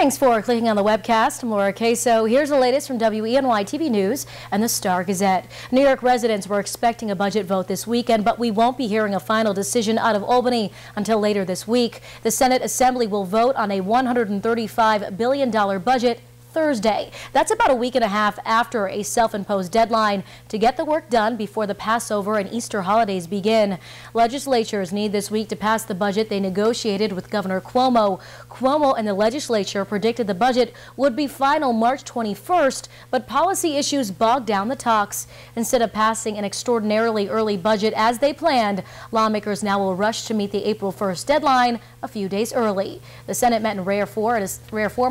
Thanks for clicking on the webcast. I'm Laura Queso. Here's the latest from WENY-TV News and the Star-Gazette. New York residents were expecting a budget vote this weekend, but we won't be hearing a final decision out of Albany until later this week. The Senate Assembly will vote on a $135 billion budget Thursday. That's about a week and a half after a self-imposed deadline to get the work done before the Passover and Easter holidays begin. Legislatures need this week to pass the budget they negotiated with Governor Cuomo. Cuomo and the legislature predicted the budget would be final March 21st, but policy issues bogged down the talks. Instead of passing an extraordinarily early budget as they planned, lawmakers now will rush to meet the April 1st deadline a few days early. The Senate met in rare form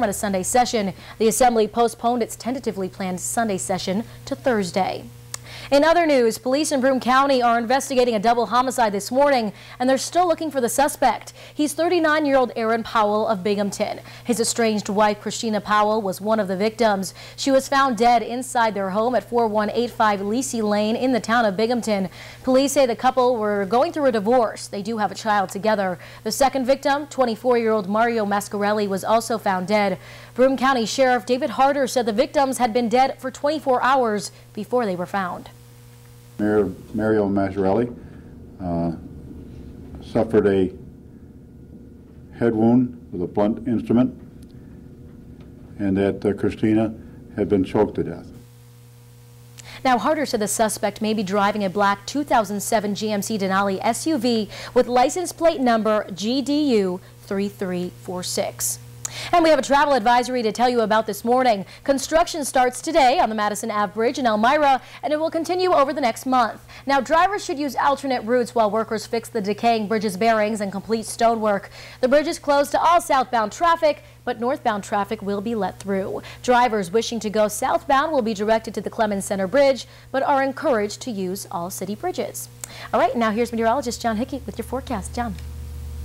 at a Sunday session. The Assembly postponed its tentatively planned Sunday session to Thursday. In other news, police in Broome County are investigating a double homicide this morning, and they're still looking for the suspect. He's 39-year-old Aaron Powell of Binghamton. His estranged wife, Christina Powell, was one of the victims. She was found dead inside their home at 4185 Lacey Lane in the town of Binghamton. Police say the couple were going through a divorce. They do have a child together. The second victim, 24-year-old Mario Mascarelli, was also found dead. Broome County Sheriff David Harder said the victims had been dead for 24 hours before they were found. Mario Mascarelli suffered a head wound with a blunt instrument, and that Christina had been choked to death. Now, Harder said the suspect may be driving a black 2007 GMC Denali SUV with license plate number GDU 3346. And we have a travel advisory to tell you about this morning. Construction starts today on the Madison Ave Bridge in Elmira, and it will continue over the next month. Now, drivers should use alternate routes while workers fix the decaying bridge's bearings and complete stonework. The bridge is closed to all southbound traffic, but northbound traffic will be let through. Drivers wishing to go southbound will be directed to the Clemens Center Bridge, but are encouraged to use all city bridges. All right, now here's meteorologist John Hickey with your forecast. John.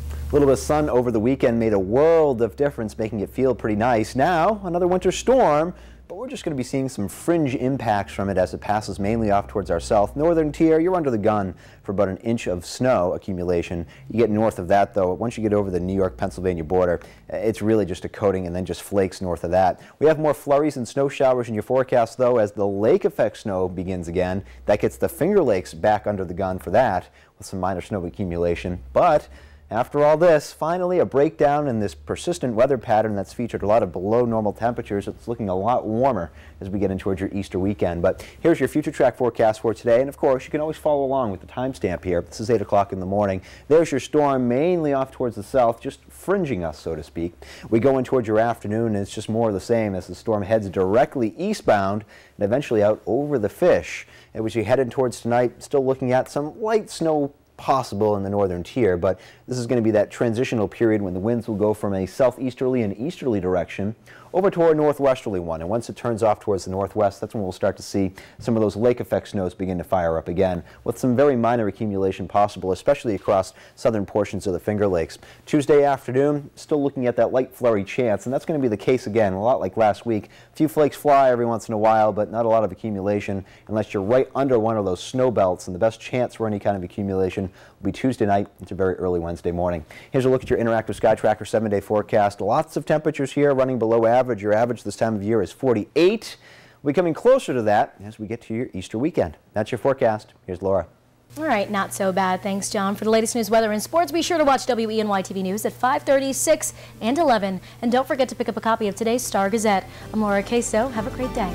A little bit of sun over the weekend made a world of difference, making it feel pretty nice. Now, another winter storm, but we're just going to be seeing some fringe impacts from it as it passes mainly off towards our south. Northern tier, you're under the gun for about an inch of snow accumulation. You get north of that, though, once you get over the New York-Pennsylvania border, it's really just a coating and then just flakes north of that. We have more flurries and snow showers in your forecast, though, as the lake effect snow begins again. That gets the Finger Lakes back under the gun for that, with some minor snow accumulation. But after all this, finally a breakdown in this persistent weather pattern that's featured a lot of below normal temperatures. It's looking a lot warmer as we get in towards your Easter weekend. But here's your future track forecast for today. And of course, you can always follow along with the timestamp here. This is 8 o'clock in the morning. There's your storm mainly off towards the south, just fringing us, so to speak. We go in towards your afternoon, and it's just more of the same as the storm heads directly eastbound and eventually out over the Fish. And as you head in towards tonight, still looking at some light snow possible in the northern tier, but this is going to be that transitional period when the winds will go from a southeasterly and easterly direction over to a northwesterly one, and once it turns off towards the northwest, that's when we'll start to see some of those lake effect snows begin to fire up again, with some very minor accumulation possible, especially across southern portions of the Finger Lakes. Tuesday afternoon, still looking at that light flurry chance, and that's going to be the case again, a lot like last week. A few flakes fly every once in a while, but not a lot of accumulation unless you're right under one of those snow belts, and the best chance for any kind of accumulation will be Tuesday night into very early Wednesday morning. Here's a look at your interactive Sky Tracker 7-day forecast. Lots of temperatures here running below average. Your average this time of year is 48. We'll be coming closer to that as we get to your Easter weekend. That's your forecast. Here's Laura. All right, not so bad. Thanks, John. For the latest news, weather, and sports, be sure to watch WENY-TV News at 5:30, 6, and 11. And don't forget to pick up a copy of today's Star-Gazette. I'm Laura Queso. Have a great day.